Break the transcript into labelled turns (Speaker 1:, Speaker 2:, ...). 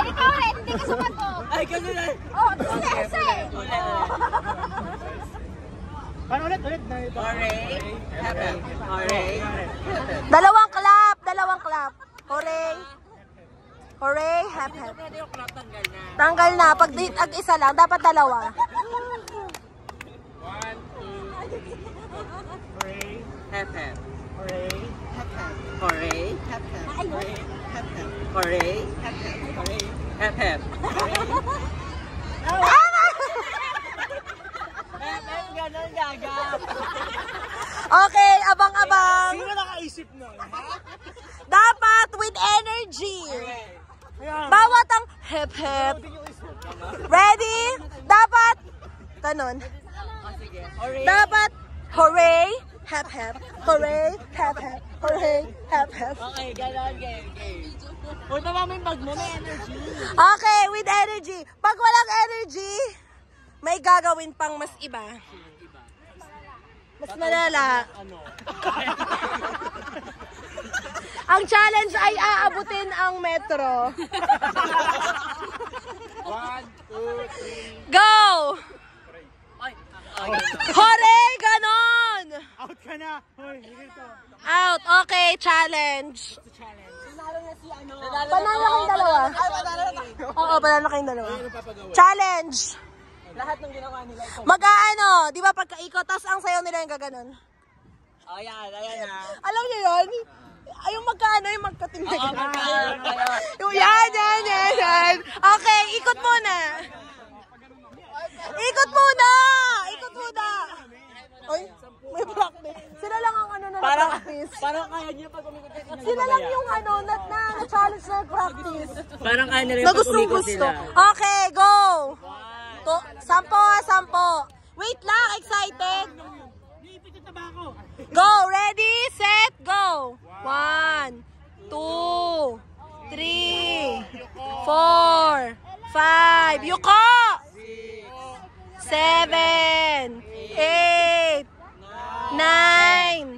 Speaker 1: Ikaw rin, hindi ka sumagot.
Speaker 2: Ay, kasi na.
Speaker 1: Oh, kasi.
Speaker 3: Paano ulit?
Speaker 2: Hooray. Hooray.
Speaker 4: Dalawang clap. Hooray. Hooray, hap hap.
Speaker 2: Pwede yung clap, tanggal na.
Speaker 4: Tanggal na. Pag isa lang, dapat dalawa.
Speaker 3: 1, 2, 3. Hooray.
Speaker 2: Hap hap.
Speaker 3: Hooray.
Speaker 2: Hooray. Hap hap. Hooray. Hap hap. Hap hap. Ganon gaga.
Speaker 4: Okay, abang-abang.
Speaker 3: Sino nakaisip nun?
Speaker 4: Dapat with energy. Bawat ang hep hep. Ready? Dapat ganon. Dapat hooray, hep hep. Hooray, hep hep. Hooray, hep hep.
Speaker 2: Okay, ganon, game. Punta mo yung bag mo, may energy.
Speaker 4: Okay, with energy. Pag walang energy, may gagawin pang mas iba. Mas malala. Ang challenge ay aabutin ang metro.
Speaker 3: 1, 2, 3.
Speaker 4: Go!
Speaker 2: Ay,
Speaker 4: Hooray! Ganon!
Speaker 3: Out ka na! Hoy, higil to.
Speaker 4: Out. Okay, challenge. Panalo kayong dalawa. Oo, panalo kayong dalawa. Challenge.
Speaker 2: lahat ng ginawa nila.
Speaker 4: Mag-aano, di ba pagkaikot, tapos ang sayaw nila yung gaganon.
Speaker 2: Oh, yan, ayan na.
Speaker 4: Alam niyo yun? Ay, yung magkaano, yung magkatindig.
Speaker 2: Oo, magkaano kayo.
Speaker 4: Yung yan. Okay, ikot muna. Ikot muna! Oy, may practice. Sila lang ang ano na practice.
Speaker 2: Parang kaya niyo pag umikot sila.
Speaker 4: Sila lang yung ano, na-challenge na practice.
Speaker 2: Parang kaya nila
Speaker 4: Na gustong gusto. Okay, go! 10. Wait lang, excited. Go, ready, set, go. 1, 2, 3, 4, 5. Yuko! 7, 8, 9,